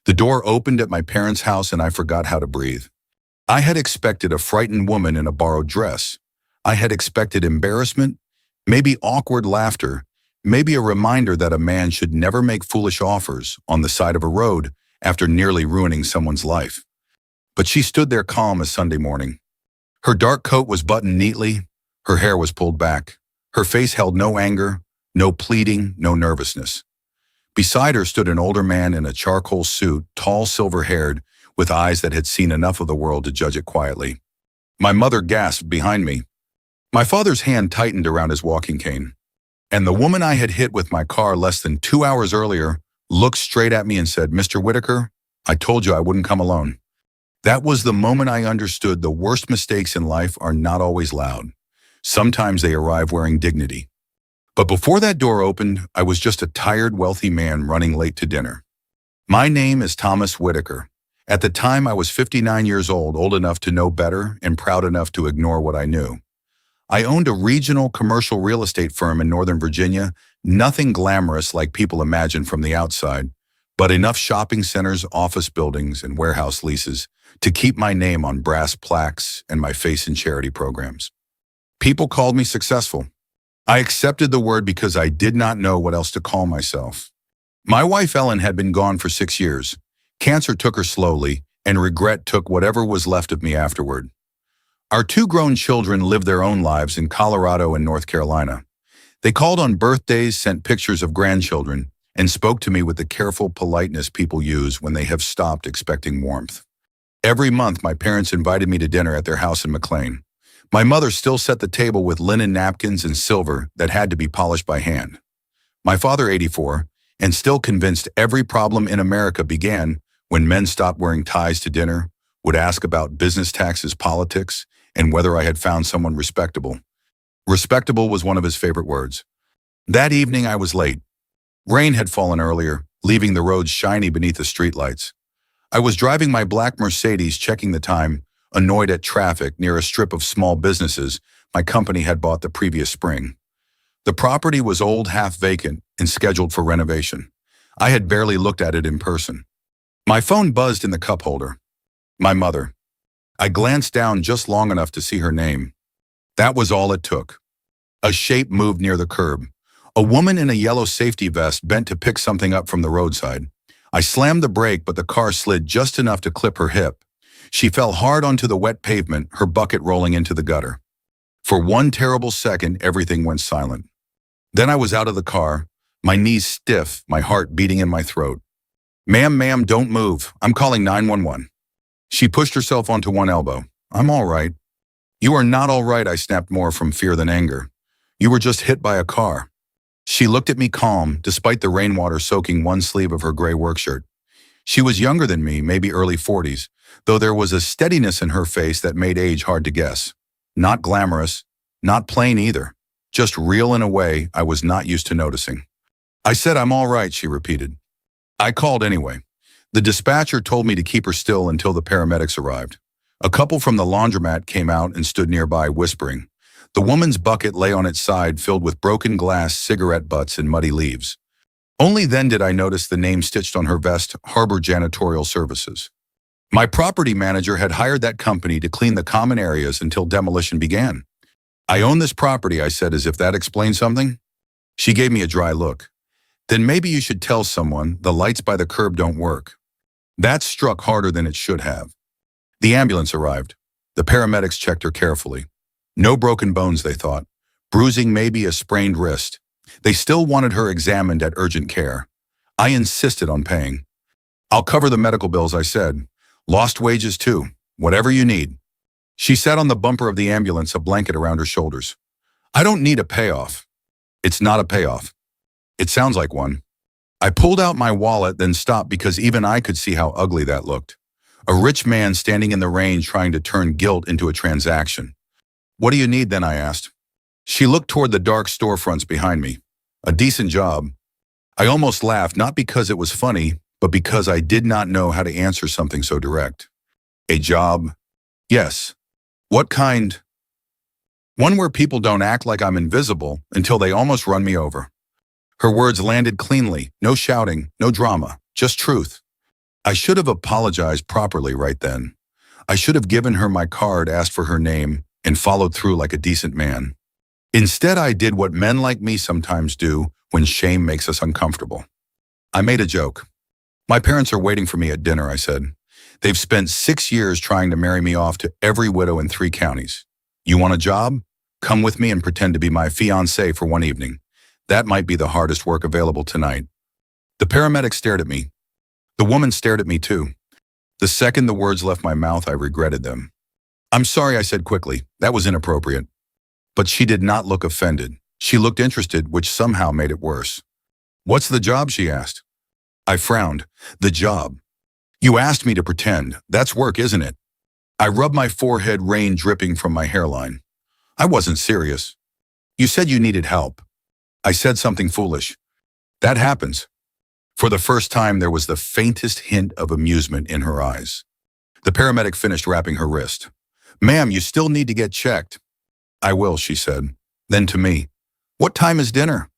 The door opened at my parents' house and I forgot how to breathe. I had expected a frightened woman in a borrowed dress. I had expected embarrassment, maybe awkward laughter, maybe a reminder that a man should never make foolish offers on the side of a road after nearly ruining someone's life. But she stood there calm as Sunday morning. Her dark coat was buttoned neatly, her hair was pulled back. Her face held no anger, no pleading, no nervousness. Beside her stood an older man in a charcoal suit, tall, silver-haired, with eyes that had seen enough of the world to judge it quietly. My mother gasped behind me. My father's hand tightened around his walking cane. And the woman I had hit with my car less than 2 hours earlier looked straight at me and said, "Mr. Whitaker, I told you I wouldn't come alone." That was the moment I understood the worst mistakes in life are not always loud. Sometimes they arrive wearing dignity. But before that door opened, I was just a tired, wealthy man running late to dinner. My name is Thomas Whitaker. At the time, I was 59 years old enough to know better and proud enough to ignore what I knew. I owned a regional commercial real estate firm in Northern Virginia, nothing glamorous like people imagine from the outside, but enough shopping centers, office buildings, and warehouse leases to keep my name on brass plaques and my face in charity programs. People called me successful. I accepted the word because I did not know what else to call myself. My wife Ellen had been gone for 6 years. Cancer took her slowly, and regret took whatever was left of me afterward. Our 2 grown children lived their own lives in Colorado and North Carolina. They called on birthdays, sent pictures of grandchildren, and spoke to me with the careful politeness people use when they have stopped expecting warmth. Every month, my parents invited me to dinner at their house in McLean. My mother still set the table with linen napkins and silver that had to be polished by hand. My father, 84, and still convinced every problem in America began when men stopped wearing ties to dinner, would ask about business taxes, politics, and whether I had found someone respectable. Respectable was one of his favorite words. That evening, I was late. Rain had fallen earlier, leaving the roads shiny beneath the streetlights. I was driving my black Mercedes, checking the time, annoyed at traffic near a strip of small businesses my company had bought the previous spring. The property was old, half vacant, and scheduled for renovation. I had barely looked at it in person. My phone buzzed in the cup holder. My mother. I glanced down just long enough to see her name. That was all it took. A shape moved near the curb. A woman in a yellow safety vest bent to pick something up from the roadside. I slammed the brake, but the car slid just enough to clip her hip. She fell hard onto the wet pavement, her bucket rolling into the gutter. For one terrible second, everything went silent. Then I was out of the car, my knees stiff, my heart beating in my throat. Ma'am, don't move. I'm calling 911. She pushed herself onto one elbow. I'm all right. You are not all right, I snapped, more from fear than anger. You were just hit by a car. She looked at me calm, despite the rainwater soaking one sleeve of her gray workshirt. She was younger than me, maybe early 40s, though there was a steadiness in her face that made age hard to guess. Not glamorous, not plain either, just real in a way I was not used to noticing. I said, I'm all right, she repeated. I called anyway. The dispatcher told me to keep her still until the paramedics arrived. A couple from the laundromat came out and stood nearby, whispering. The woman's bucket lay on its side, filled with broken glass, cigarette butts, and muddy leaves. Only then did I notice the name stitched on her vest, Harbor Janitorial Services. My property manager had hired that company to clean the common areas until demolition began. I own this property, I said, as if that explained something. She gave me a dry look. Then maybe you should tell someone the lights by the curb don't work. That struck harder than it should have. The ambulance arrived. The paramedics checked her carefully. No broken bones, they thought. Bruising, maybe a sprained wrist. They still wanted her examined at urgent care. I insisted on paying. I'll cover the medical bills, I said. Lost wages too, whatever you need. She sat on the bumper of the ambulance, a blanket around her shoulders. I don't need a payoff. It's not a payoff. It sounds like one. I pulled out my wallet, then stopped because even I could see how ugly that looked. A rich man standing in the rain trying to turn guilt into a transaction. What do you need then, I asked. She looked toward the dark storefronts behind me. A decent job. I almost laughed, not because it was funny, but because I did not know how to answer something so direct. A job? Yes. What kind? One where people don't act like I'm invisible until they almost run me over. Her words landed cleanly, no shouting, no drama, just truth. I should have apologized properly right then. I should have given her my card, asked for her name, and followed through like a decent man. Instead, I did what men like me sometimes do when shame makes us uncomfortable. I made a joke. My parents are waiting for me at dinner, I said. They've spent 6 years trying to marry me off to every widow in 3 counties. You want a job? Come with me and pretend to be my fiancée for one evening. That might be the hardest work available tonight. The paramedic stared at me. The woman stared at me too. The second the words left my mouth, I regretted them. I'm sorry, I said quickly. That was inappropriate. But she did not look offended. She looked interested, which somehow made it worse. What's the job, she asked. I frowned. The job. You asked me to pretend. That's work, isn't it? I rubbed my forehead, rain dripping from my hairline. I wasn't serious. You said you needed help. I said something foolish. That happens. For the first time, there was the faintest hint of amusement in her eyes. The paramedic finished wrapping her wrist. Ma'am, you still need to get checked. I will, she said. Then to me, what time is dinner?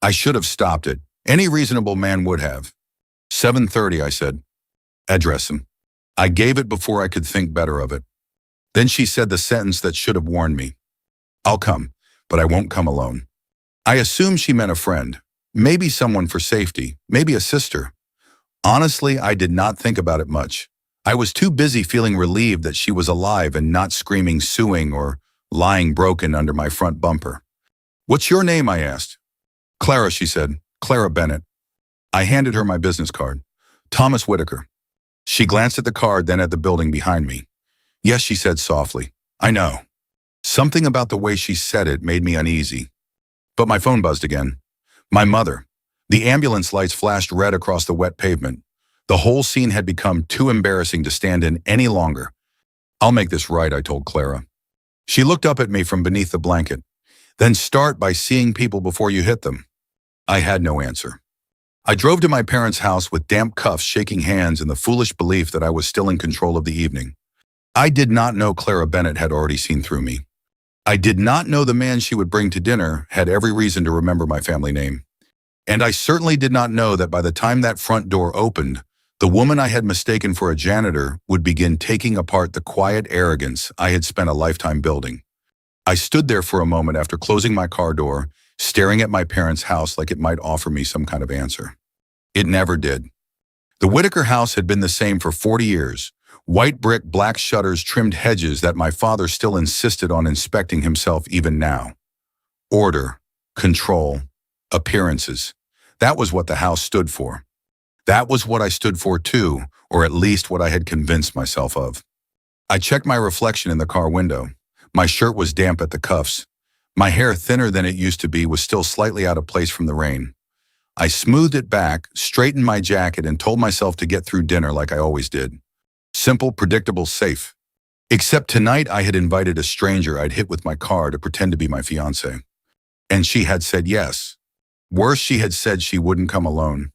I should have stopped it. Any reasonable man would have. 7:30, I said. Address him. I gave it before I could think better of it. Then she said the sentence that should have warned me. I'll come, but I won't come alone. I assumed she meant a friend, maybe someone for safety, maybe a sister. Honestly, I did not think about it much. I was too busy feeling relieved that she was alive and not screaming, suing, or lying broken under my front bumper. What's your name, I asked. Clara, she said. Clara Bennett. I handed her my business card. Thomas Whitaker. She glanced at the card, then at the building behind me. Yes, she said softly. I know. Something about the way she said it made me uneasy. But my phone buzzed again. My mother. The ambulance lights flashed red across the wet pavement. The whole scene had become too embarrassing to stand in any longer. I'll make this right, I told Clara. She looked up at me from beneath the blanket. Then start by seeing people before you hit them. I had no answer. I drove to my parents' house with damp cuffs, shaking hands in the foolish belief that I was still in control of the evening. I did not know Clara Bennett had already seen through me. I did not know the man she would bring to dinner had every reason to remember my family name. And I certainly did not know that by the time that front door opened, the woman I had mistaken for a janitor would begin taking apart the quiet arrogance I had spent a lifetime building. I stood there for a moment after closing my car door, staring at my parents' house like it might offer me some kind of answer. It never did. The Whitaker house had been the same for 40 years. White brick, black shutters, trimmed hedges that my father still insisted on inspecting himself even now. Order, control, appearances. That was what the house stood for. That was what I stood for too, or at least what I had convinced myself of. I checked my reflection in the car window. My shirt was damp at the cuffs. My hair, thinner than it used to be, was still slightly out of place from the rain. I smoothed it back, straightened my jacket, and told myself to get through dinner like I always did. Simple, predictable, safe. Except tonight I had invited a stranger I'd hit with my car to pretend to be my fiancée. And she had said yes. Worse, she had said she wouldn't come alone.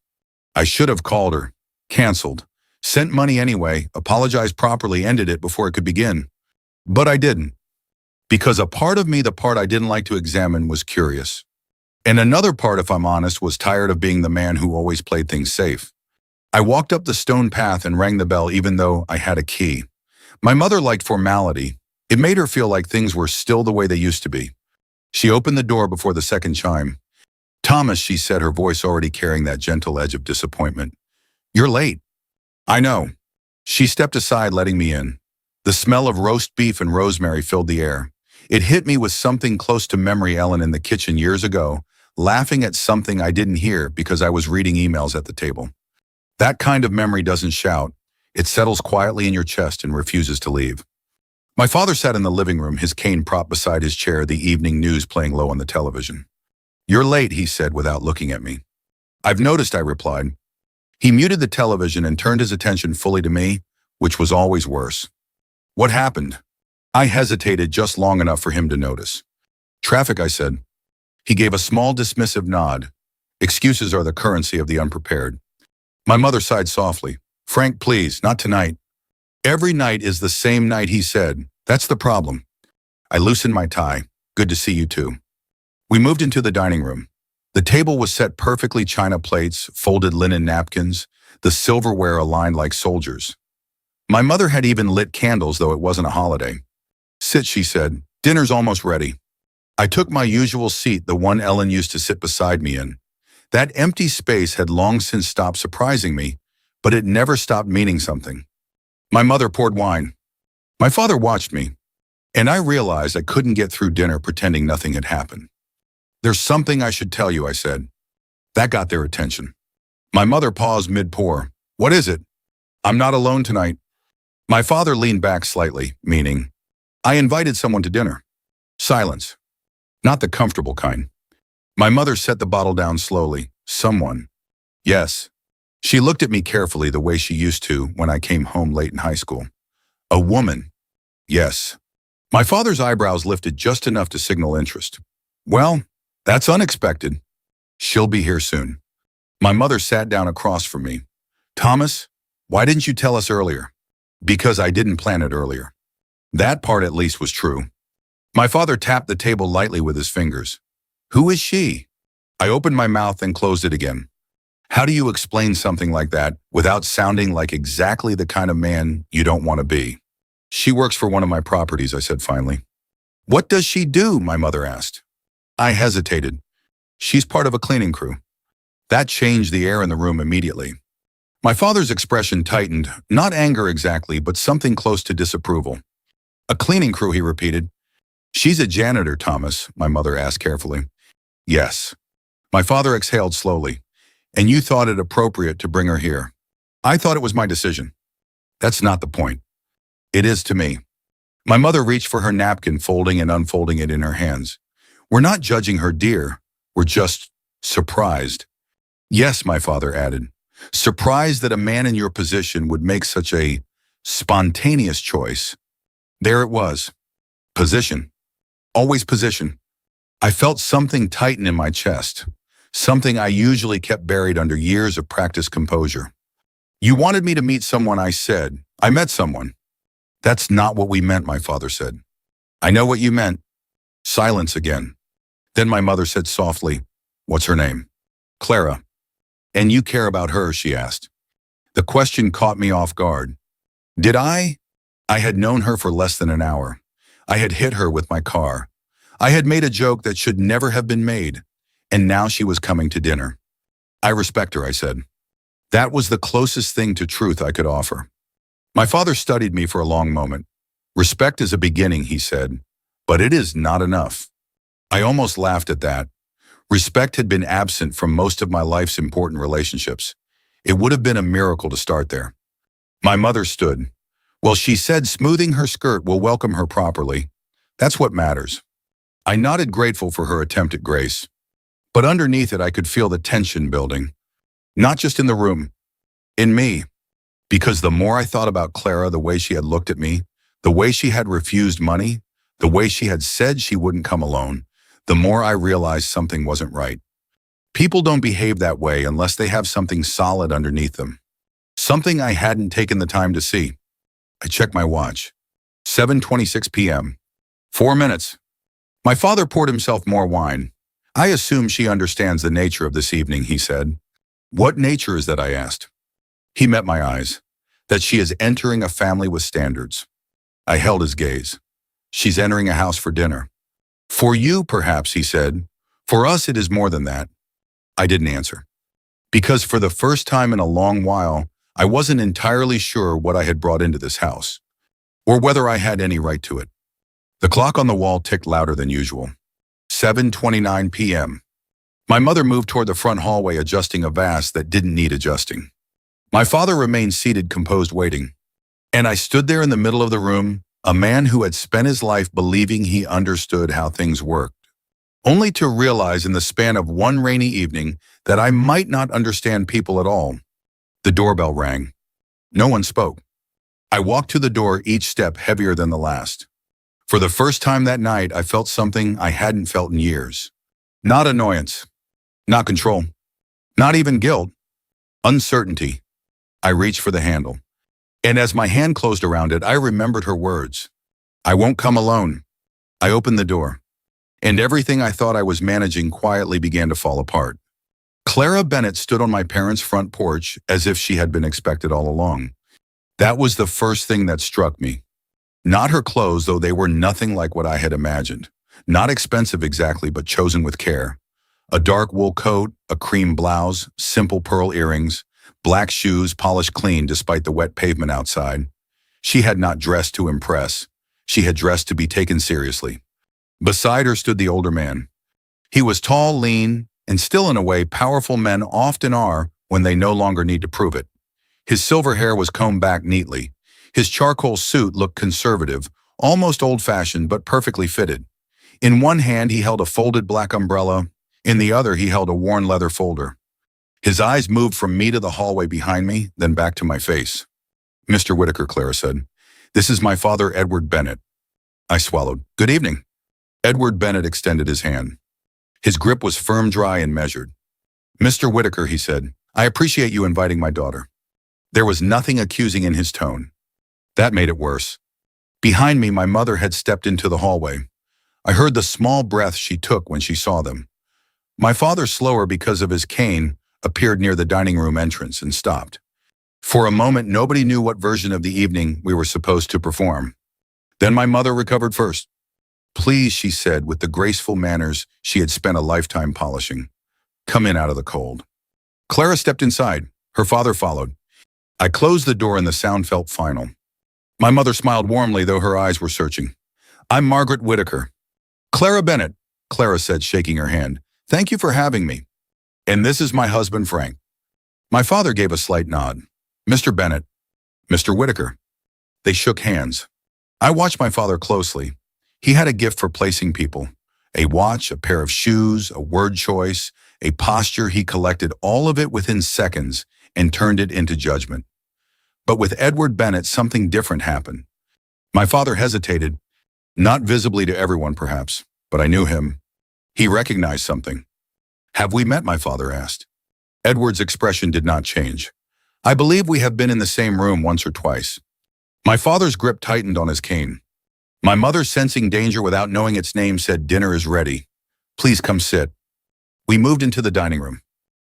I should have called her, canceled, sent money anyway, apologized properly, ended it before it could begin. But I didn't. Because a part of me, the part I didn't like to examine, was curious. And another part, if I'm honest, was tired of being the man who always played things safe. I walked up the stone path and rang the bell even though I had a key. My mother liked formality. It made her feel like things were still the way they used to be. She opened the door before the second chime. Thomas, she said, her voice already carrying that gentle edge of disappointment. You're late. I know. She stepped aside, letting me in. The smell of roast beef and rosemary filled the air. It hit me with something close to memory. Ellen in the kitchen years ago, laughing at something I didn't hear because I was reading emails at the table. That kind of memory doesn't shout. It settles quietly in your chest and refuses to leave. My father sat in the living room, his cane propped beside his chair, the evening news playing low on the television. You're late, he said without looking at me. I've noticed, I replied. He muted the television and turned his attention fully to me, which was always worse. What happened? I hesitated just long enough for him to notice. Traffic, I said. He gave a small dismissive nod. Excuses are the currency of the unprepared. My mother sighed softly. Frank, please, not tonight. Every night is the same night, he said. That's the problem. I loosened my tie. Good to see you too. We moved into the dining room. The table was set perfectly, china plates, folded linen napkins. the silverware aligned like soldiers. My mother had even lit candles, though it wasn't a holiday. "Sit," she said. "Dinner's almost ready." I took my usual seat, the one Ellen used to sit beside me in. That empty space had long since stopped surprising me, but it never stopped meaning something. My mother poured wine. My father watched me, and I realized I couldn't get through dinner pretending nothing had happened. "There's something I should tell you," I said. That got their attention. My mother paused mid-pour. "What is it?" "I'm not alone tonight." My father leaned back slightly, meaning, "I invited someone to dinner." Silence. Not the comfortable kind. My mother set the bottle down slowly. "Someone." "Yes." She looked at me carefully the way she used to when I came home late in high school. "A woman." "Yes." My father's eyebrows lifted just enough to signal interest. "Well, that's unexpected." "She'll be here soon." My mother sat down across from me. "Thomas, why didn't you tell us earlier?" "Because I didn't plan it earlier." That part at least was true. My father tapped the table lightly with his fingers. "Who is she?" I opened my mouth and closed it again. How do you explain something like that without sounding like exactly the kind of man you don't want to be? "She works for one of my properties," I said finally. "What does she do?" my mother asked. I hesitated. "She's part of a cleaning crew." That changed the air in the room immediately. My father's expression tightened, not anger exactly, but something close to disapproval. "A cleaning crew," he repeated. "She's a janitor, Thomas," my mother asked carefully. "Yes." My father exhaled slowly. "And you thought it appropriate to bring her here." "I thought it was my decision." "That's not the point." "It is to me." My mother reached for her napkin, folding and unfolding it in her hands. "We're not judging her, dear. We're just surprised." "Yes," my father added. "Surprised that a man in your position would make such a spontaneous choice." There it was. Position. Always position. I felt something tighten in my chest, something I usually kept buried under years of practiced composure. "You wanted me to meet someone," I said. "I met someone." "That's not what we meant," my father said. "I know what you meant." Silence again. Then my mother said softly, "What's her name?" "Clara." "And you care about her?" she asked. The question caught me off guard. Did I? I had known her for less than an hour. I had hit her with my car. I had made a joke that should never have been made, and now she was coming to dinner. "I respect her," I said. That was the closest thing to truth I could offer. My father studied me for a long moment. "Respect is a beginning," he said, "but it is not enough." I almost laughed at that. Respect had been absent from most of my life's important relationships. It would have been a miracle to start there. My mother stood. "Well, she said smoothing her skirt will welcome her properly. That's what matters." I nodded, grateful for her attempt at grace. But underneath it, I could feel the tension building. Not just in the room, in me. Because the more I thought about Clara, the way she had looked at me, the way she had refused money, the way she had said she wouldn't come alone, the more I realized something wasn't right. People don't behave that way unless they have something solid underneath them. Something I hadn't taken the time to see. I checked my watch. 7:26 p.m. 4 minutes. My father poured himself more wine. "I assume she understands the nature of this evening," he said. "What nature is that?" I asked. He met my eyes. "That she is entering a family with standards." I held his gaze. "She's entering a house for dinner." "For you, perhaps," he said. "For us, it is more than that." I didn't answer. Because for the first time in a long while, I wasn't entirely sure what I had brought into this house, or whether I had any right to it. The clock on the wall ticked louder than usual. 7:29 p.m. My mother moved toward the front hallway, adjusting a vase that didn't need adjusting. My father remained seated, composed, waiting. And I stood there in the middle of the room, a man who had spent his life believing he understood how things worked, only to realize in the span of one rainy evening that I might not understand people at all. The doorbell rang. No one spoke. I walked to the door, each step heavier than the last. For the first time that night, I felt something I hadn't felt in years. Not annoyance, not control, not even guilt. Uncertainty. I reached for the handle. And as my hand closed around it, I remembered her words. "I won't come alone." I opened the door. And everything I thought I was managing quietly began to fall apart. Clara Bennett stood on my parents' front porch as if she had been expected all along. That was the first thing that struck me. Not her clothes, though they were nothing like what I had imagined. Not expensive exactly, but chosen with care. A dark wool coat, a cream blouse, simple pearl earrings, black shoes polished clean despite the wet pavement outside. She had not dressed to impress. She had dressed to be taken seriously. Beside her stood the older man. He was tall, lean, and still in a way powerful men often are when they no longer need to prove it. His silver hair was combed back neatly. His charcoal suit looked conservative, almost old-fashioned but perfectly fitted. In one hand he held a folded black umbrella, in the other he held a worn leather folder. His eyes moved from me to the hallway behind me, then back to my face. "Mr. Whitaker," Clara said. "This is my father, Edward Bennett." I swallowed. "Good evening." Edward Bennett extended his hand. His grip was firm, dry, and measured. "Mr. Whitaker," he said, "I appreciate you inviting my daughter." There was nothing accusing in his tone. That made it worse. Behind me, my mother had stepped into the hallway. I heard the small breath she took when she saw them. My father, slower because of his cane, appeared near the dining room entrance and stopped. For a moment, nobody knew what version of the evening we were supposed to perform. Then my mother recovered first. "Please," she said with the graceful manners she had spent a lifetime polishing. "Come in out of the cold." Clara stepped inside. Her father followed. I closed the door and the sound felt final. My mother smiled warmly, though her eyes were searching. "I'm Margaret Whitaker." "Clara Bennett," Clara said, shaking her hand. "Thank you for having me. And this is my husband, Frank." My father gave a slight nod. "Mr. Bennett." "Mr. Whitaker." They shook hands. I watched my father closely. He had a gift for placing people. A watch, a pair of shoes, a word choice, a posture. He collected all of it within seconds and turned it into judgment. But with Edward Bennett, something different happened. My father hesitated, not visibly to everyone perhaps, but I knew him. He recognized something. "Have we met?" my father asked. Edward's expression did not change. "I believe we have been in the same room once or twice." My father's grip tightened on his cane. My mother, sensing danger without knowing its name, said, "Dinner is ready. Please come sit." We moved into the dining room.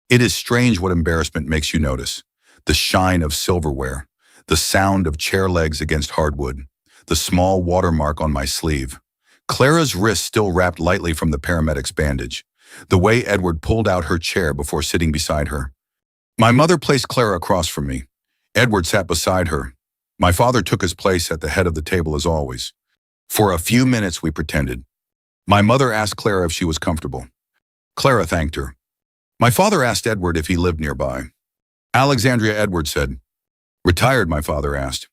It is strange what embarrassment makes you notice. The shine of silverware, the sound of chair legs against hardwood, the small watermark on my sleeve. Clara's wrist still wrapped lightly from the paramedic's bandage. The way Edward pulled out her chair before sitting beside her. My mother placed Clara across from me. Edward sat beside her. My father took his place at the head of the table as always. For a few minutes we pretended. My mother asked Clara if she was comfortable. Clara thanked her. My father asked Edward if he lived nearby. "Alexandria," Edward said. "Retired?" my father asked.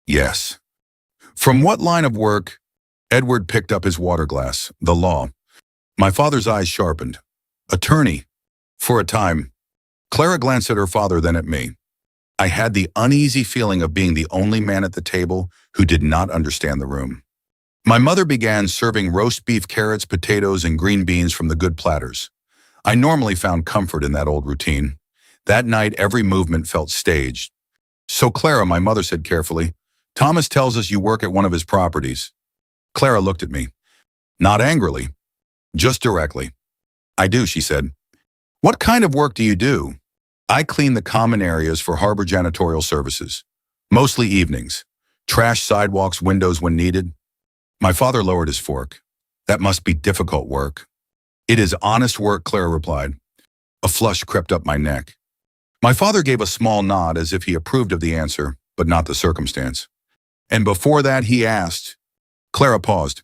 "Yes." "From what line of work?" Edward picked up his water glass. "The law." My father's eyes sharpened. "Attorney." "For a time." Clara glanced at her father, then at me. I had the uneasy feeling of being the only man at the table who did not understand the room. My mother began serving roast beef, carrots, potatoes, and green beans from the good platters. I normally found comfort in that old routine. That night, every movement felt staged. "So Clara," my mother said carefully, "Thomas tells us you work at one of his properties." Clara looked at me. Not angrily, just directly. "I do," she said. "What kind of work do you do?" "I clean the common areas for harbor janitorial services. Mostly evenings. Trash sidewalks, windows when needed." My father lowered his fork. "That must be difficult work." "It is honest work," Clara replied. A flush crept up my neck. My father gave a small nod as if he approved of the answer, but not the circumstance. "And before that," he asked. Clara paused.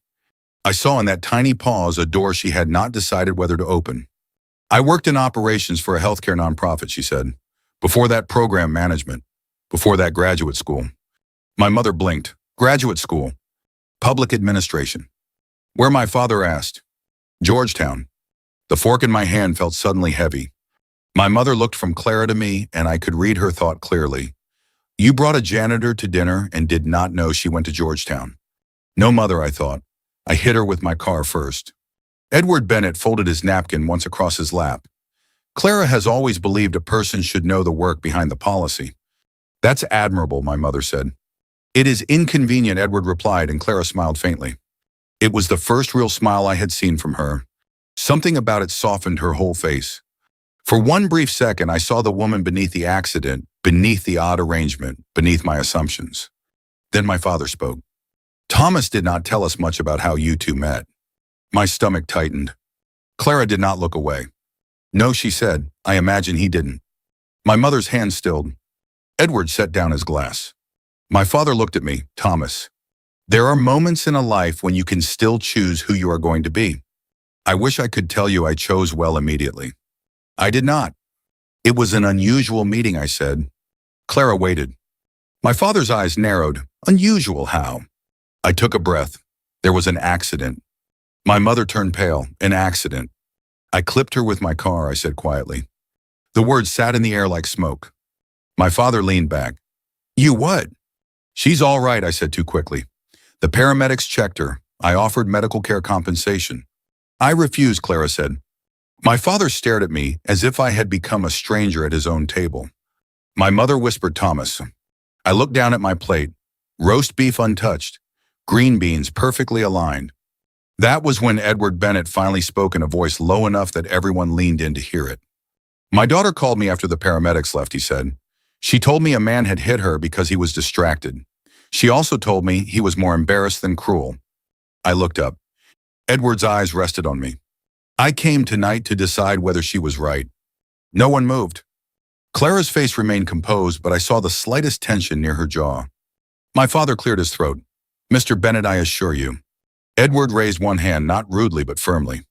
I saw in that tiny pause a door she had not decided whether to open. "I worked in operations for a healthcare nonprofit," she said. "Before that, program management. Before that, graduate school." My mother blinked. "Graduate school?" "Public administration." "Where?" my father asked. "Georgetown." The fork in my hand felt suddenly heavy. My mother looked from Clara to me, and I could read her thought clearly. "You brought a janitor to dinner and did not know she went to Georgetown." "No, mother," I thought. "I hit her with my car first." Edward Bennett folded his napkin once across his lap. "Clara has always believed a person should know the work behind the policy." "That's admirable," my mother said. "It is inconvenient," Edward replied, and Clara smiled faintly. It was the first real smile I had seen from her. Something about it softened her whole face. For one brief second, I saw the woman beneath the accident, beneath the odd arrangement, beneath my assumptions. Then my father spoke. Thomas did not tell us much about how you two met. My stomach tightened. Clara did not look away. No, she said. I imagine he didn't. My mother's hand stilled. Edward set down his glass. My father looked at me. Thomas, there are moments in a life when you can still choose who you are going to be. I wish I could tell you I chose well immediately. I did not. It was an unusual meeting, I said. Clara waited. My father's eyes narrowed. Unusual how? I took a breath. There was an accident. My mother turned pale. An accident. I clipped her with my car, I said quietly. The words sat in the air like smoke. My father leaned back. You what? She's all right, I said too quickly. The paramedics checked her. I offered medical care compensation. I refused, Clara said. My father stared at me as if I had become a stranger at his own table. My mother whispered, Thomas. I looked down at my plate. Roast beef untouched. Green beans perfectly aligned. That was when Edward Bennett finally spoke in a voice low enough that everyone leaned in to hear it. My daughter called me after the paramedics left, he said. She told me a man had hit her because he was distracted. She also told me he was more embarrassed than cruel. I looked up. Edward's eyes rested on me. I came tonight to decide whether she was right. No one moved. Clara's face remained composed, but I saw the slightest tension near her jaw. My father cleared his throat. Mr. Bennett, I assure you. Edward raised one hand, not rudely but firmly.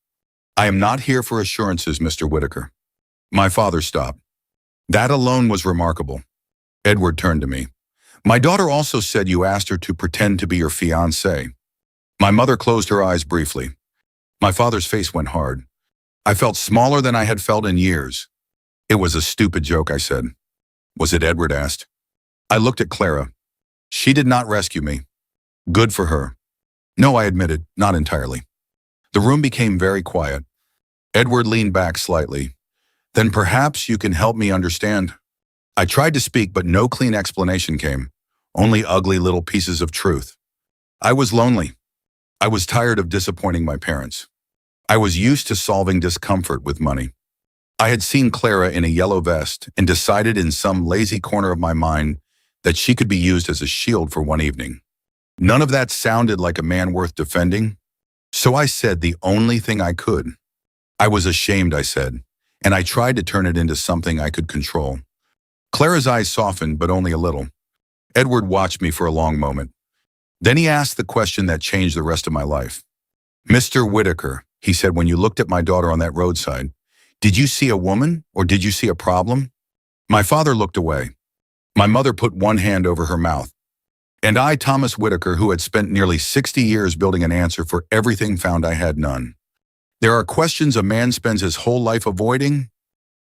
I am not here for assurances, Mr. Whitaker. My father stopped. That alone was remarkable. Edward turned to me. My daughter also said you asked her to pretend to be your fiancé. My mother closed her eyes briefly. My father's face went hard. I felt smaller than I had felt in years. It was a stupid joke, I said. Was it? Edward asked. I looked at Clara. She did not rescue me. Good for her. No, I admitted, not entirely. The room became very quiet. Edward leaned back slightly. Then perhaps you can help me understand. I tried to speak, but no clean explanation came. Only ugly little pieces of truth. I was lonely. I was tired of disappointing my parents. I was used to solving discomfort with money. I had seen Clara in a yellow vest and decided in some lazy corner of my mind that she could be used as a shield for one evening. None of that sounded like a man worth defending, so I said the only thing I could. I was ashamed, I said, and I tried to turn it into something I could control. Clara's eyes softened, but only a little. Edward watched me for a long moment. Then he asked the question that changed the rest of my life. Mr. Whitaker, he said, when you looked at my daughter on that roadside, did you see a woman or did you see a problem? My father looked away. My mother put one hand over her mouth. And I, Thomas Whitaker, who had spent nearly 60 years building an answer for everything, found I had none. There are questions a man spends his whole life avoiding.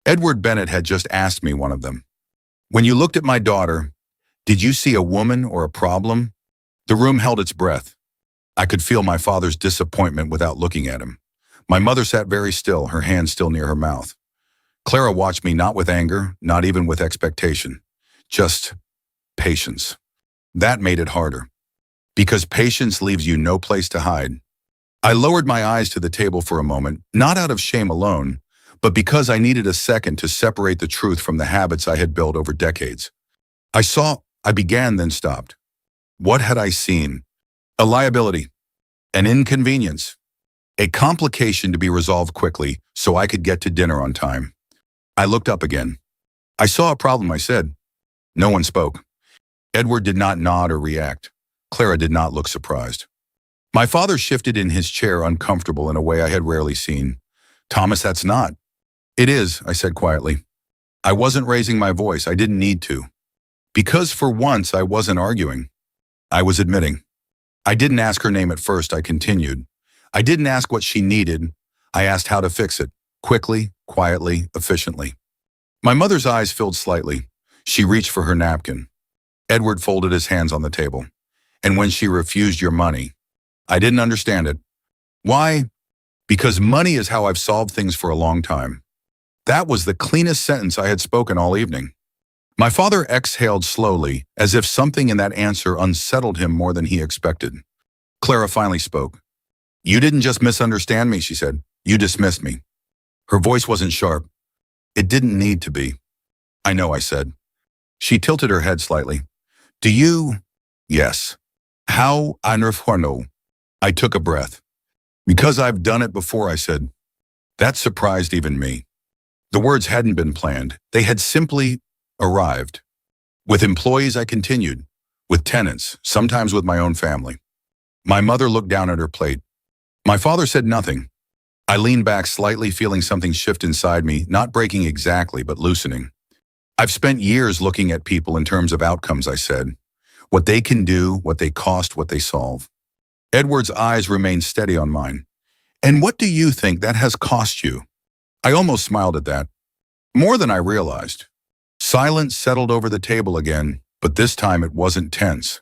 Edward Bennett had just asked me one of them. When you looked at my daughter, did you see a woman or a problem? The room held its breath. I could feel my father's disappointment without looking at him. My mother sat very still, her hand still near her mouth. Clara watched me not with anger, not even with expectation, just patience. That made it harder, because patience leaves you no place to hide. I lowered my eyes to the table for a moment, not out of shame alone, but because I needed a second to separate the truth from the habits I had built over decades. I began, then stopped. What had I seen? A liability, an inconvenience, a complication to be resolved quickly so I could get to dinner on time. I looked up again. I saw a problem, I said. No one spoke. Edward did not nod or react. Clara did not look surprised. My father shifted in his chair, uncomfortable in a way I had rarely seen. Thomas, that's not. It is, I said quietly. I wasn't raising my voice. I didn't need to. Because for once, I wasn't arguing. I was admitting. I didn't ask her name at first, I continued. I didn't ask what she needed. I asked how to fix it. Quickly, quietly, efficiently. My mother's eyes filled slightly. She reached for her napkin. Edward folded his hands on the table. And when she refused your money, I didn't understand it. Why? Because money is how I've solved things for a long time. That was the cleanest sentence I had spoken all evening. My father exhaled slowly, as if something in that answer unsettled him more than he expected. Clara finally spoke. You didn't just misunderstand me, she said. You dismissed me. Her voice wasn't sharp. It didn't need to be. I know, I said. She tilted her head slightly. Do you? Yes. How? No. I took a breath. Because I've done it before, I said. That surprised even me. The words hadn't been planned. They had simply arrived. With employees, I continued. With tenants, sometimes with my own family. My mother looked down at her plate. My father said nothing. I leaned back slightly, feeling something shift inside me, not breaking exactly, but loosening. I've spent years looking at people in terms of outcomes, I said. What they can do, what they cost, what they solve. Edward's eyes remained steady on mine. And what do you think that has cost you? I almost smiled at that. More than I realized. Silence settled over the table again, but this time it wasn't tense.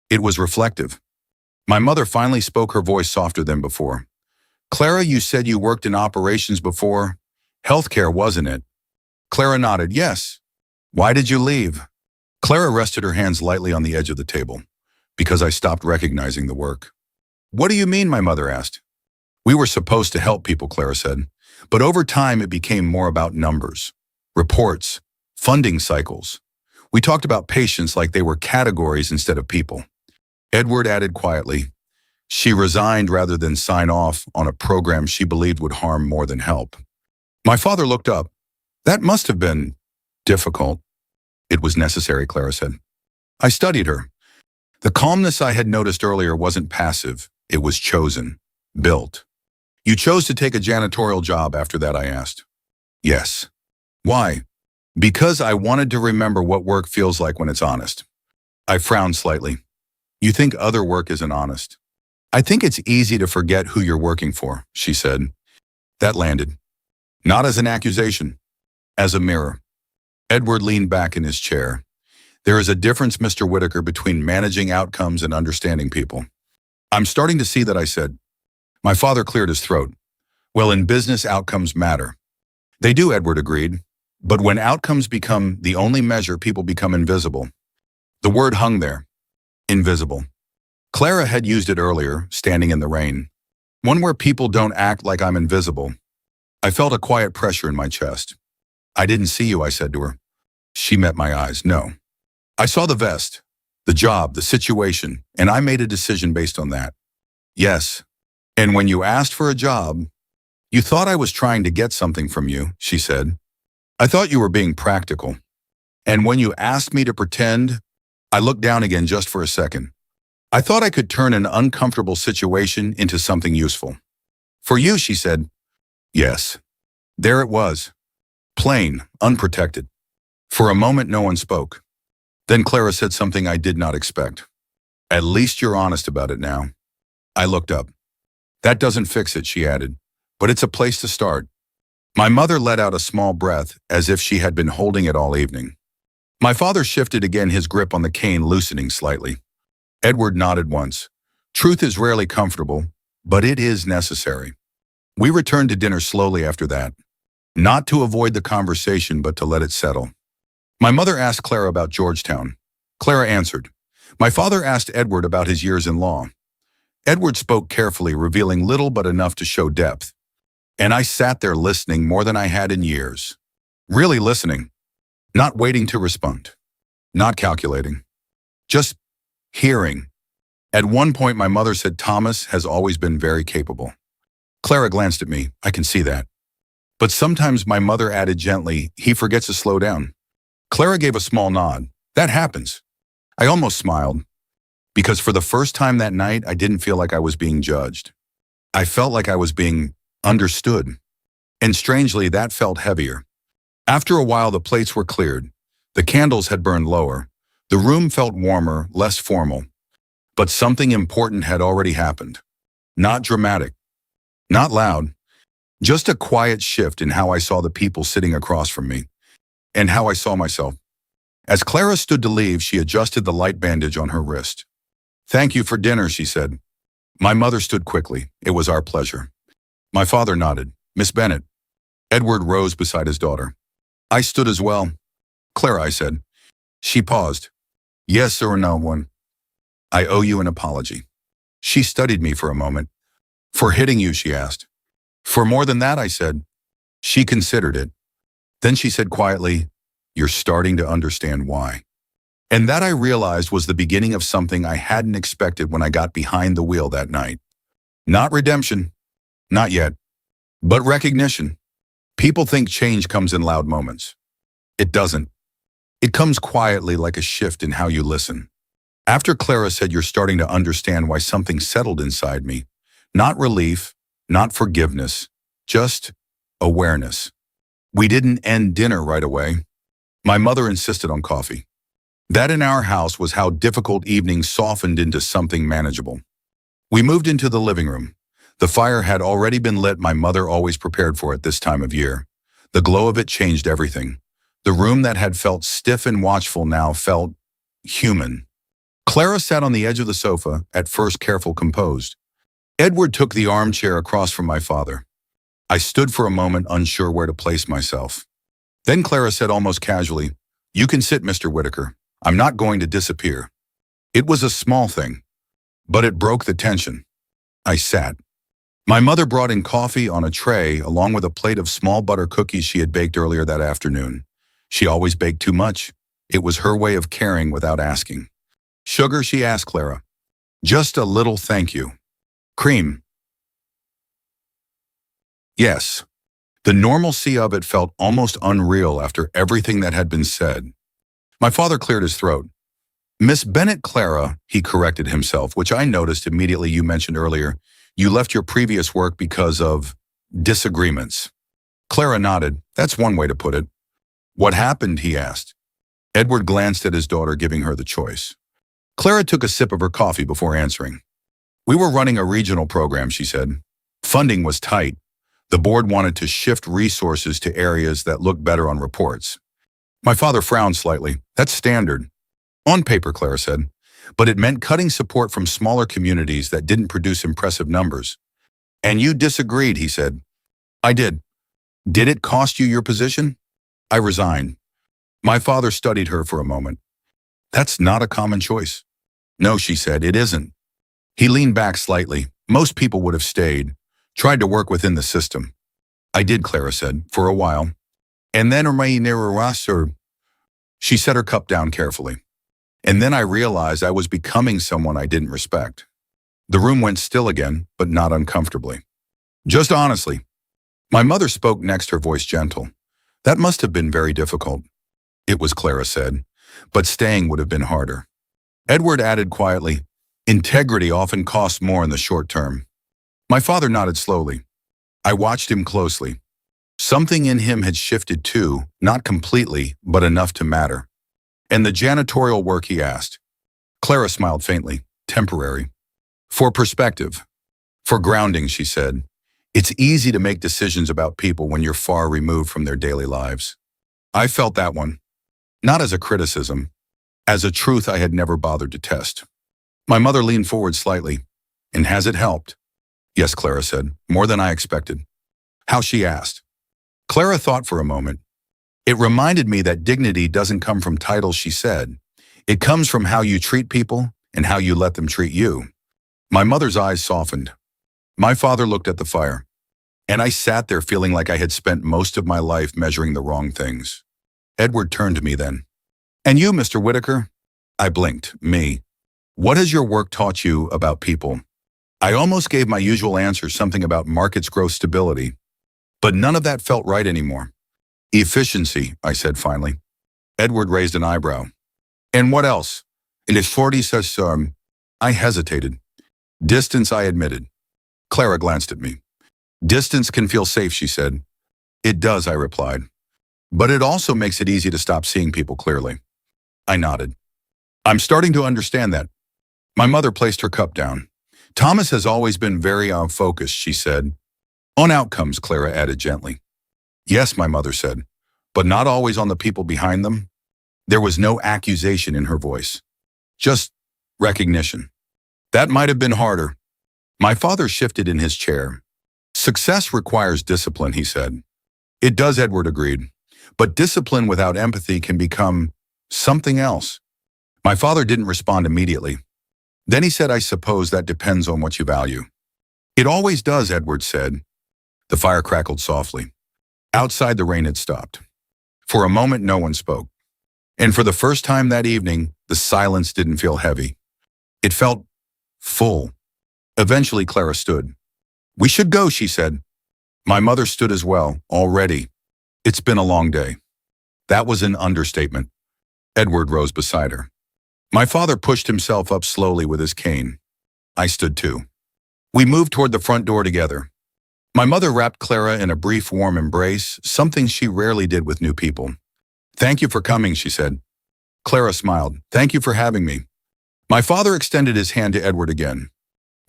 It was reflective. My mother finally spoke, her voice softer than before. Clara, you said you worked in operations before. Healthcare, wasn't it? Clara nodded, yes. Why did you leave? Clara rested her hands lightly on the edge of the table, because I stopped recognizing the work. What do you mean, my mother asked. We were supposed to help people, Clara said, but over time it became more about numbers, reports, funding cycles. We talked about patients like they were categories instead of people. Edward added quietly, she resigned rather than sign off on a program she believed would harm more than help. My father looked up. That must have been difficult. It was necessary, Clara said. I studied her. The calmness I had noticed earlier wasn't passive. It was chosen, built. You chose to take a janitorial job after that, I asked. Yes. Why? Because I wanted to remember what work feels like when it's honest. I frowned slightly. You think other work isn't honest? I think it's easy to forget who you're working for, she said. That landed. Not as an accusation, as a mirror. Edward leaned back in his chair. There is a difference, Mr. Whitaker, between managing outcomes and understanding people. I'm starting to see that, I said. My father cleared his throat. Well, in business, outcomes matter. They do, Edward agreed. But when outcomes become the only measure, people become invisible. The word hung there. Invisible. Clara had used it earlier, standing in the rain. One where people don't act like I'm invisible. I felt a quiet pressure in my chest. I didn't see you, I said to her. She met my eyes. No. I saw the vest, the job, the situation, and I made a decision based on that. Yes. And when you asked for a job, you thought I was trying to get something from you, she said. I thought you were being practical. And when you asked me to pretend, I looked down again just for a second. I thought I could turn an uncomfortable situation into something useful. For you, she said. Yes. There it was. Plain, unprotected. For a moment, no one spoke. Then Clara said something I did not expect. At least you're honest about it now. I looked up. That doesn't fix it, she added, but it's a place to start. My mother let out a small breath as if she had been holding it all evening. My father shifted again, his grip on the cane loosening slightly. Edward nodded once. Truth is rarely comfortable, but it is necessary. We returned to dinner slowly after that, not to avoid the conversation, but to let it settle. My mother asked Clara about Georgetown. Clara answered. My father asked Edward about his years in law. Edward spoke carefully, revealing little but enough to show depth. And I sat there listening more than I had in years. Really listening. Not waiting to respond. Not calculating. Just hearing. At one point, my mother said Thomas has always been very capable. Clara glanced at me. I can see that. But sometimes, my mother added gently, he forgets to slow down. Clara gave a small nod. That happens. I almost smiled. Because for the first time that night, I didn't feel like I was being judged. I felt like I was being understood. And strangely, that felt heavier. After a while, the plates were cleared. The candles had burned lower. The room felt warmer, less formal. But something important had already happened. Not dramatic. Not loud. Just a quiet shift in how I saw the people sitting across from me. And how I saw myself. As Clara stood to leave, she adjusted the light bandage on her wrist. Thank you for dinner, she said. My mother stood quickly. It was our pleasure. My father nodded. Miss Bennett. Edward rose beside his daughter. I stood as well. Clara, I said. She paused. Yes or no one. I owe you an apology. She studied me for a moment. For hitting you, she asked. For more than that, I said. She considered it. Then she said quietly, "You're starting to understand why." And that I realized was the beginning of something I hadn't expected when I got behind the wheel that night. Not redemption, not yet, but recognition. People think change comes in loud moments. It doesn't. It comes quietly, like a shift in how you listen. After Clara said you're starting to understand why, something settled inside me. Not relief, not forgiveness, just awareness. We didn't end dinner right away. My mother insisted on coffee. That in our house was how difficult evenings softened into something manageable. We moved into the living room. The fire had already been lit. My mother always prepared for it this time of year. The glow of it changed everything. The room that had felt stiff and watchful now felt human. Clara sat on the edge of the sofa, at first careful, composed. Edward took the armchair across from my father. I stood for a moment, unsure where to place myself. Then Clara said almost casually, "You can sit, Mr. Whitaker. I'm not going to disappear." It was a small thing, but it broke the tension. I sat. My mother brought in coffee on a tray along with a plate of small butter cookies she had baked earlier that afternoon. She always baked too much. It was her way of caring without asking. "Sugar?" she asked Clara. "Just a little, thank you." "Cream?" "Yes." The normalcy of it felt almost unreal after everything that had been said. My father cleared his throat. "Miss Bennett, Clara," he corrected himself, "which I noticed immediately. You mentioned earlier you left your previous work because of disagreements." Clara nodded. "That's one way to put it." "What happened?" he asked. Edward glanced at his daughter, giving her the choice. Clara took a sip of her coffee before answering. "We were running a regional program," she said. "Funding was tight. The board wanted to shift resources to areas that looked better on reports." My father frowned slightly. "That's standard." "On paper," Clara said. "But it meant cutting support from smaller communities that didn't produce impressive numbers." "And you disagreed," he said. "I did." "Did it cost you your position?" "I resigned." My father studied her for a moment. "That's not a common choice." "No," she said, "it isn't." He leaned back slightly. "Most people would have stayed, tried to work within the system." "I did," Clara said, "for a while. And then she set her cup down carefully. "And then I realized I was becoming someone I didn't respect." The room went still again, but not uncomfortably. "Just honestly." My mother spoke next, her voice gentle. "That must have been very difficult." "It was," Clara said, "but staying would have been harder." Edward added quietly, "Integrity often costs more in the short term." My father nodded slowly. I watched him closely. Something in him had shifted too, not completely, but enough to matter. "And the janitorial work?" he asked. Clara smiled faintly. "Temporary. For perspective. For grounding," she said. "It's easy to make decisions about people when you're far removed from their daily lives." I felt that one. Not as a criticism, as a truth I had never bothered to test. My mother leaned forward slightly. "And has it helped?" "Yes," Clara said, "more than I expected." "How?" she asked. Clara thought for a moment. "It reminded me that dignity doesn't come from titles," she said. "It comes from how you treat people and how you let them treat you." My mother's eyes softened. My father looked at the fire. And I sat there feeling like I had spent most of my life measuring the wrong things. Edward turned to me then. "And you, Mr. Whitaker?" I blinked. "Me. What has your work taught you about people?" I almost gave my usual answer, something about markets growth stability. But none of that felt right anymore. "Efficiency," I said finally. Edward raised an eyebrow. "And what else?" "In his 40s, says, I hesitated. "Distance," I admitted. Clara glanced at me. "Distance can feel safe," she said. "It does," I replied. "But it also makes it easy to stop seeing people clearly." I nodded. "I'm starting to understand that." My mother placed her cup down. "Thomas has always been very focused," she said. "On outcomes," Clara added gently. "Yes," my mother said, "but not always on the people behind them." There was no accusation in her voice, just recognition. "That might have been harder." My father shifted in his chair. "Success requires discipline," he said. "It does," Edward agreed. "But discipline without empathy can become something else." My father didn't respond immediately. Then he said, "I suppose that depends on what you value." "It always does," Edward said. The fire crackled softly. Outside, the rain had stopped. For a moment, no one spoke. And for the first time that evening, the silence didn't feel heavy. It felt full. Eventually, Clara stood. "We should go," she said. My mother stood as well, already. "It's been a long day." That was an understatement. Edward rose beside her. My father pushed himself up slowly with his cane. I stood too. We moved toward the front door together. My mother wrapped Clara in a brief, warm embrace, something she rarely did with new people. "Thank you for coming," she said. Clara smiled. "Thank you for having me." My father extended his hand to Edward again.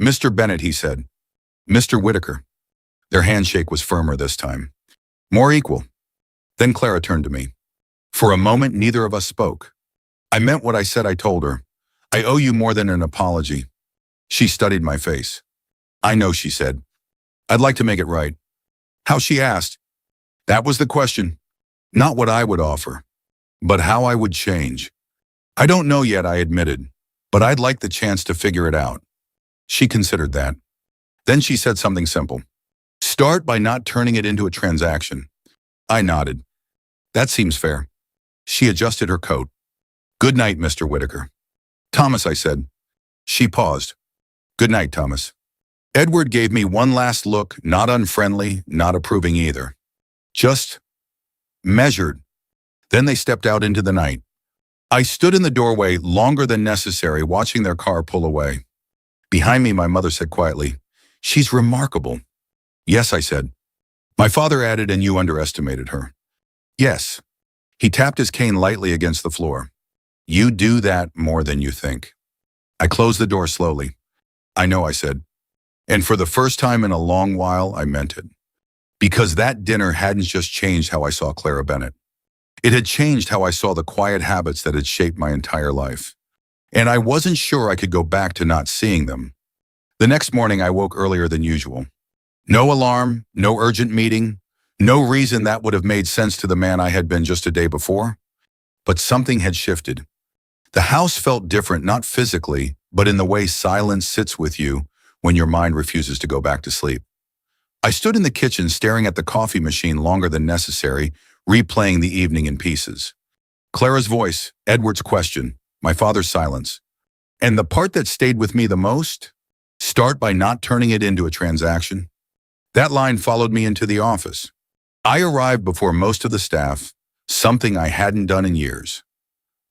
"Mr. Bennett," he said. "Mr. Whitaker." Their handshake was firmer this time. More equal. Then Clara turned to me. For a moment, neither of us spoke. I meant what I said. I told her. "I owe you more than an apology." She studied my face. "I know," she said. "I'd like to make it right." How, she asked. That was the question. Not what I would offer, but how I would change. "I don't know yet," I admitted, "but I'd like the chance to figure it out." She considered that. Then she said something simple. "Start by not turning it into a transaction." I nodded. "That seems fair." She adjusted her coat. "Good night, Mr. Whitaker." "Thomas," I said. She paused. "Good night, Thomas." Edward gave me one last look, not unfriendly, not approving either. Just measured. Then they stepped out into the night. I stood in the doorway longer than necessary, watching their car pull away. Behind me, my mother said quietly, "She's remarkable." "Yes," I said. My father added, "And you underestimated her." "Yes." He tapped his cane lightly against the floor. "You do that more than you think." I closed the door slowly. "I know," I said. And for the first time in a long while, I meant it. Because that dinner hadn't just changed how I saw Clara Bennett. It had changed how I saw the quiet habits that had shaped my entire life. And I wasn't sure I could go back to not seeing them. The next morning, I woke earlier than usual. No alarm, no urgent meeting, no reason that would have made sense to the man I had been just a day before. But something had shifted. The house felt different, not physically, but in the way silence sits with you when your mind refuses to go back to sleep. I stood in the kitchen staring at the coffee machine longer than necessary, replaying the evening in pieces. Clara's voice, Edward's question, my father's silence. And the part that stayed with me the most? Start by not turning it into a transaction. That line followed me into the office. I arrived before most of the staff, something I hadn't done in years.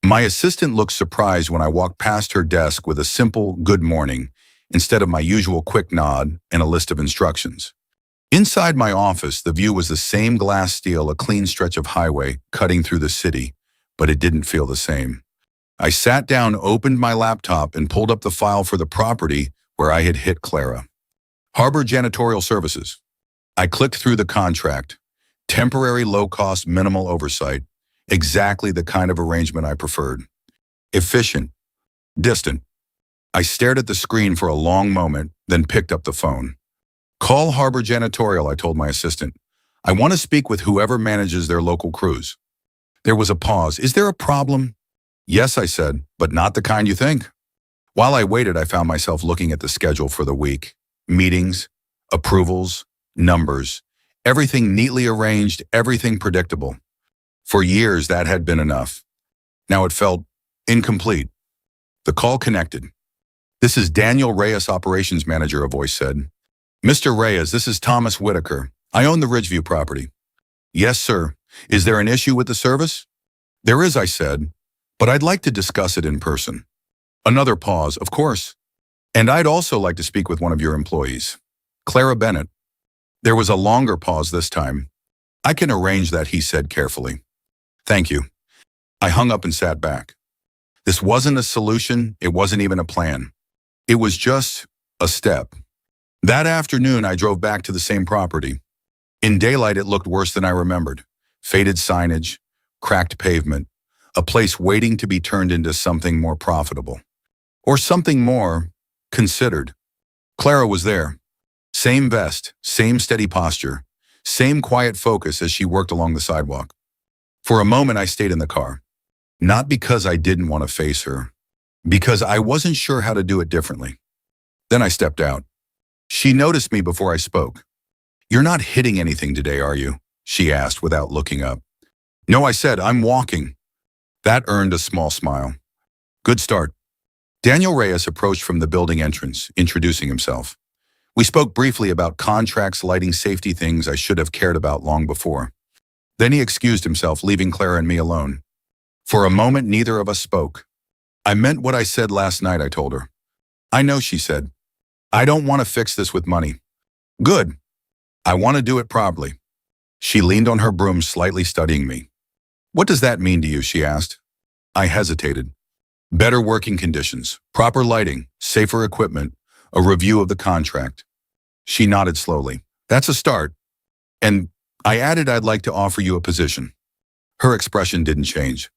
My assistant looked surprised when I walked past her desk with a simple "good morning" instead of my usual quick nod and a list of instructions. Inside my office, the view was the same glass steel, a clean stretch of highway cutting through the city, but it didn't feel the same. I sat down, opened my laptop, and pulled up the file for the property where I had hit Clara. Harbor Janitorial Services. I clicked through the contract. Temporary, low-cost, minimal oversight. Exactly the kind of arrangement I preferred. Efficient. Distant. I stared at the screen for a long moment, then picked up the phone. "Call Harbor Janitorial," I told my assistant. "I want to speak with whoever manages their local crews." There was a pause. "Is there a problem?" "Yes," I said, "but not the kind you think." While I waited, I found myself looking at the schedule for the week. Meetings, approvals, numbers. Everything neatly arranged, everything predictable. For years, that had been enough. Now it felt incomplete. The call connected. "This is Daniel Reyes, Operations Manager," a voice said. "Mr. Reyes, this is Thomas Whitaker. I own the Ridgeview property." "Yes, sir. Is there an issue with the service?" "There is," I said, "but I'd like to discuss it in person." Another pause. "Of course. And I'd also like to speak with one of your employees, Clara Bennett." There was a longer pause this time. "I can arrange that," he said carefully. "Thank you." I hung up and sat back. This wasn't a solution. It wasn't even a plan. It was just a step. That afternoon, I drove back to the same property. In daylight, it looked worse than I remembered. Faded signage, cracked pavement, a place waiting to be turned into something more profitable. Or something more considered. Clara was there. Same vest, same steady posture, same quiet focus as she worked along the sidewalk. For a moment, I stayed in the car. Not because I didn't want to face her, because I wasn't sure how to do it differently. Then I stepped out. She noticed me before I spoke. "You're not hitting anything today, are you?" she asked without looking up. No, I said, I'm walking. That earned a small smile. Good start. Daniel Reyes approached from the building entrance, introducing himself. We spoke briefly about contracts, lighting, safety, things I should have cared about long before. Then he excused himself, leaving Clara and me alone. For a moment, neither of us spoke. I meant what I said last night, I told her. I know, she said. I don't want to fix this with money. Good. I want to do it properly. She leaned on her broom, slightly studying me. What does that mean to you, she asked. I hesitated. Better working conditions, proper lighting, safer equipment, a review of the contract. She nodded slowly. That's a start. And I added I'd like to offer you a position. Her expression didn't change.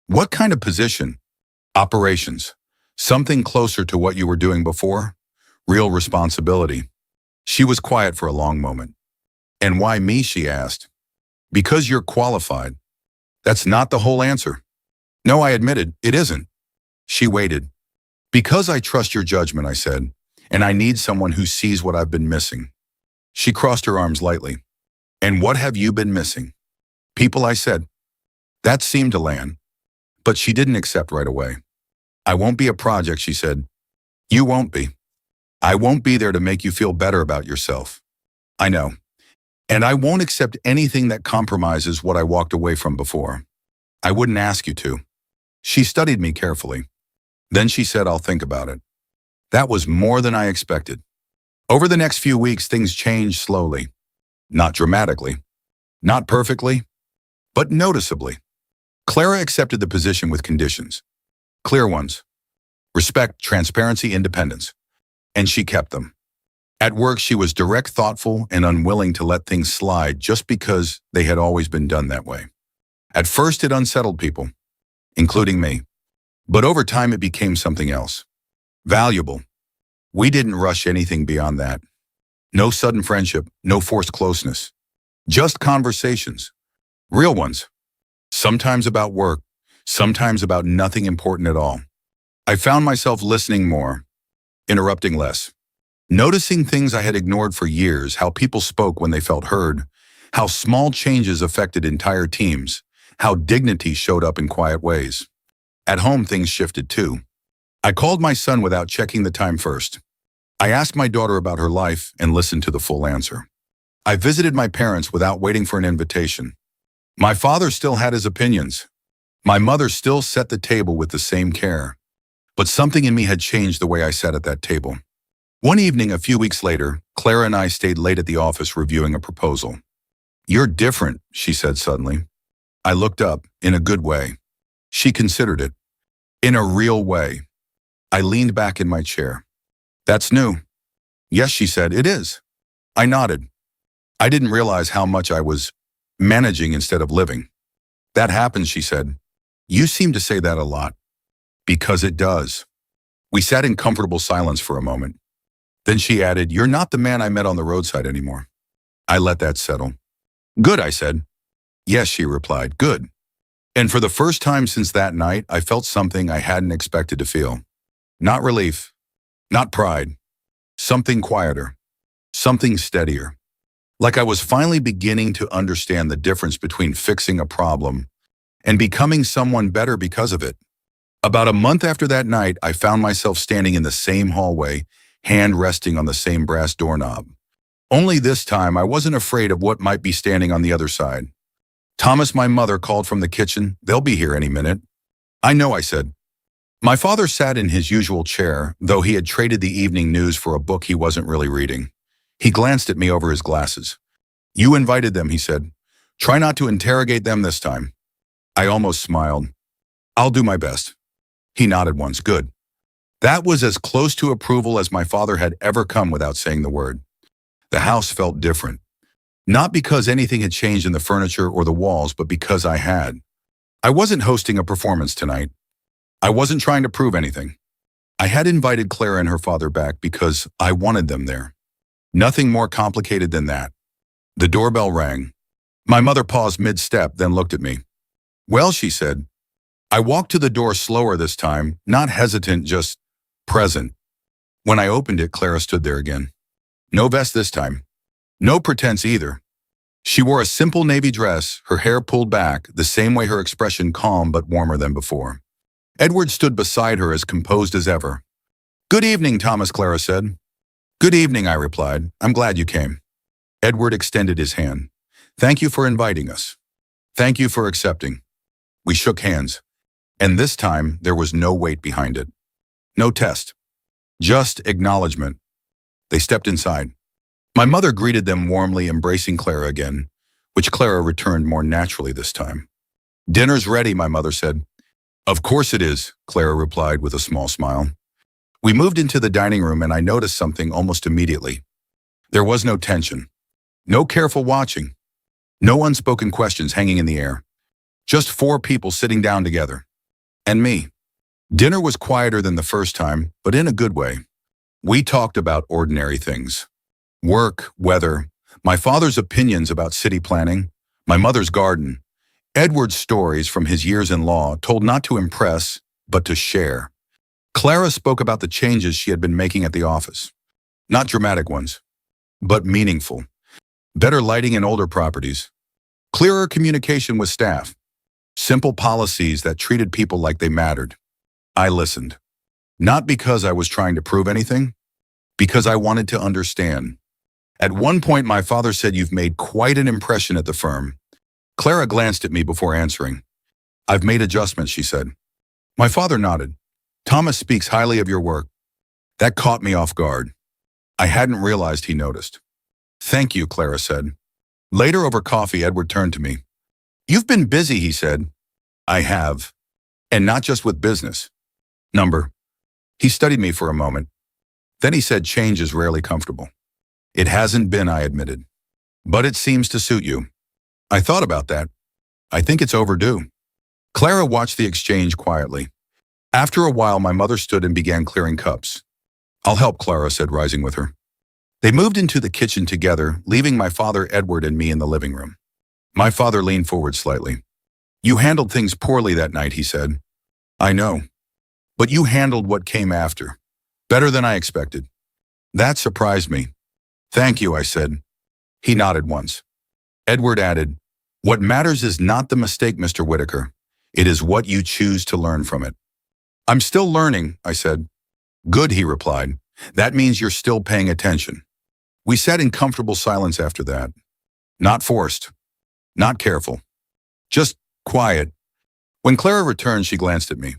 What kind of position? Operations. Something closer to what you were doing before? Real responsibility. She was quiet for a long moment. And why me, she asked. Because you're qualified. That's not the whole answer. No, I admitted, it isn't. She waited. Because I trust your judgment, I said, and I need someone who sees what I've been missing. She crossed her arms lightly. And what have you been missing? People, I said. That seemed to land. But she didn't accept right away. I won't be a project, she said. You won't be. I won't be there to make you feel better about yourself. I know. And I won't accept anything that compromises what I walked away from before. I wouldn't ask you to. She studied me carefully. Then she said, I'll think about it. That was more than I expected. Over the next few weeks, things changed slowly. Not dramatically. Not perfectly. But noticeably. Clara accepted the position with conditions. Clear ones. Respect, transparency, independence. And she kept them. At work, she was direct, thoughtful, and unwilling to let things slide just because they had always been done that way. At first, it unsettled people, including me. But over time, it became something else. Valuable. We didn't rush anything beyond that. No sudden friendship, no forced closeness. Just conversations. Real ones. Sometimes about work, sometimes about nothing important at all. I found myself listening more, interrupting less. Noticing things I had ignored for years, how people spoke when they felt heard, how small changes affected entire teams, how dignity showed up in quiet ways. At home, things shifted too. I called my son without checking the time first. I asked my daughter about her life and listened to the full answer. I visited my parents without waiting for an invitation. My father still had his opinions. My mother still set the table with the same care. But something in me had changed the way I sat at that table. One evening, a few weeks later, Clara and I stayed late at the office reviewing a proposal. You're different, she said suddenly. I looked up, in a good way. She considered it. In a real way. I leaned back in my chair. That's new. Yes, she said, it is. I nodded. I didn't realize how much I was managing instead of living. That happens, she said. You seem to say that a lot. Because it does. We sat in comfortable silence for a moment. Then she added, you're not the man I met on the roadside anymore. I let that settle. Good, I said. Yes, she replied, good. And for the first time since that night, I felt something I hadn't expected to feel. Not relief, not pride, something quieter, something steadier. Like I was finally beginning to understand the difference between fixing a problem and becoming someone better because of it. About a month after that night, I found myself standing in the same hallway, hand resting on the same brass doorknob. Only this time, I wasn't afraid of what might be standing on the other side. Thomas, my mother, called from the kitchen. They'll be here any minute. I know, I said. My father sat in his usual chair, though he had traded the evening news for a book he wasn't really reading. He glanced at me over his glasses. You invited them, he said. Try not to interrogate them this time. I almost smiled. I'll do my best. He nodded once. Good. That was as close to approval as my father had ever come without saying the word. The house felt different. Not because anything had changed in the furniture or the walls, but because I had. I wasn't hosting a performance tonight. I wasn't trying to prove anything. I had invited Clara and her father back because I wanted them there. Nothing more complicated than that. The doorbell rang. My mother paused mid-step, then looked at me. Well, she said. I walked to the door slower this time, not hesitant, just present. When I opened it, Clara stood there again. No vest this time. No pretense either. She wore a simple navy dress, her hair pulled back, the same way her expression calm but warmer than before. Edward stood beside her as composed as ever. "Good evening, Thomas," Clara said. "Good evening," I replied. "I'm glad you came." Edward extended his hand. "Thank you for inviting us. Thank you for accepting." We shook hands, and this time there was no weight behind it. No test. Just acknowledgement. They stepped inside. My mother greeted them warmly, embracing Clara again, which Clara returned more naturally this time. "Dinner's ready," my mother said. "Of course it is," Clara replied with a small smile. We moved into the dining room and I noticed something almost immediately. There was no tension, no careful watching, no unspoken questions hanging in the air. Just four people sitting down together. And me. Dinner was quieter than the first time, but in a good way. We talked about ordinary things. Work, weather, my father's opinions about city planning, my mother's garden, Edward's stories from his years in law told not to impress, but to share. Clara spoke about the changes she had been making at the office. Not dramatic ones, but meaningful. Better lighting in older properties. Clearer communication with staff. Simple policies that treated people like they mattered. I listened. Not because I was trying to prove anything, because I wanted to understand. At one point, my father said, "You've made quite an impression at the firm." Clara glanced at me before answering. "I've made adjustments," she said. My father nodded. "Thomas speaks highly of your work." That caught me off guard. I hadn't realized he noticed. "Thank you," Clara said. Later over coffee, Edward turned to me. "You've been busy," he said. "I have. And not just with business. Number." He studied me for a moment. Then he said, "Change is rarely comfortable." "It hasn't been," I admitted. "But it seems to suit you." I thought about that. I think it's overdue. Clara watched the exchange quietly. After a while, my mother stood and began clearing cups. "I'll help," Clara said, rising with her. They moved into the kitchen together, leaving my father, Edward, and me in the living room. My father leaned forward slightly. "You handled things poorly that night," he said. "I know. But you handled what came after. Better than I expected." That surprised me. "Thank you," I said. He nodded once. Edward added, "What matters is not the mistake, Mr. Whitaker. It is what you choose to learn from it." "I'm still learning," I said. "Good," he replied. "That means you're still paying attention." We sat in comfortable silence after that. Not forced. Not careful. Just quiet. When Clara returned, she glanced at me.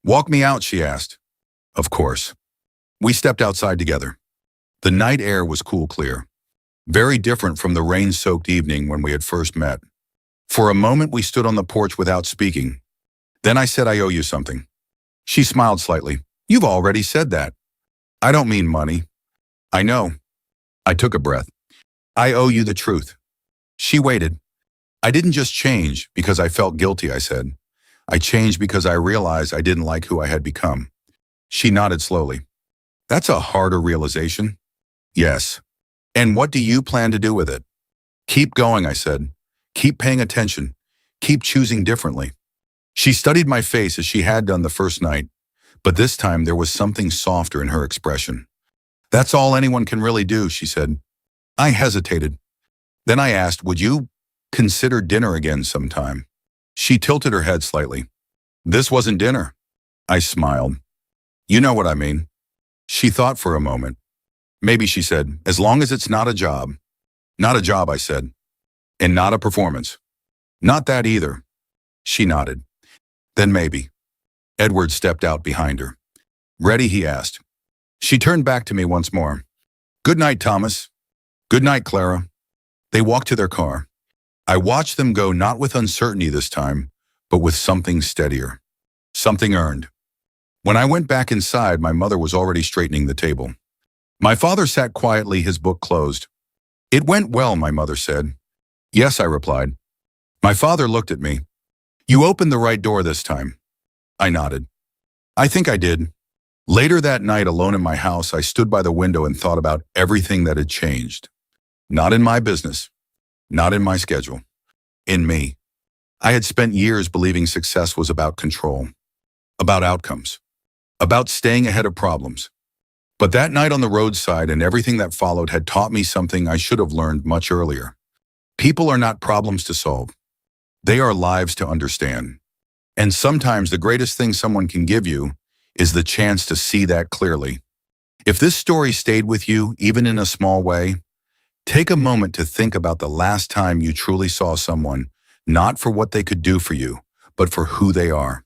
"Walk me out," she asked. Of course. We stepped outside together. The night air was cool, clear. Very different from the rain-soaked evening when we had first met. For a moment, we stood on the porch without speaking. Then I said, "I owe you something." She smiled slightly. "You've already said that." "I don't mean money." "I know." I took a breath. "I owe you the truth." She waited. "I didn't just change because I felt guilty," I said. "I changed because I realized I didn't like who I had become." She nodded slowly. "That's a harder realization." "Yes." "And what do you plan to do with it?" "Keep going," I said. "Keep paying attention. Keep choosing differently." She studied my face as she had done the first night, but this time there was something softer in her expression. "That's all anyone can really do," she said. I hesitated. Then I asked, "Would you consider dinner again sometime?" She tilted her head slightly. "This wasn't dinner." I smiled. "You know what I mean." She thought for a moment. "Maybe," she said, "as long as it's not a job." "Not a job," I said. "And not a performance." "Not that either." She nodded. "Then maybe." Edward stepped out behind her. "Ready?" he asked. She turned back to me once more. "Good night, Thomas." "Good night, Clara." They walked to their car. I watched them go, not with uncertainty this time, but with something steadier. Something earned. When I went back inside, my mother was already straightening the table. My father sat quietly, his book closed. "It went well," my mother said. "Yes," I replied. My father looked at me. "You opened the right door this time." I nodded. "I think I did." Later that night, alone in my house, I stood by the window and thought about everything that had changed. Not in my business. Not in my schedule. In me. I had spent years believing success was about control. About outcomes. About staying ahead of problems. But that night on the roadside and everything that followed had taught me something I should have learned much earlier. People are not problems to solve. They are lives to understand. And sometimes the greatest thing someone can give you is the chance to see that clearly. If this story stayed with you, even in a small way, take a moment to think about the last time you truly saw someone, not for what they could do for you, but for who they are.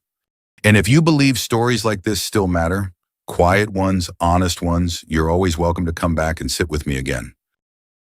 And if you believe stories like this still matter, quiet ones, honest ones, you're always welcome to come back and sit with me again.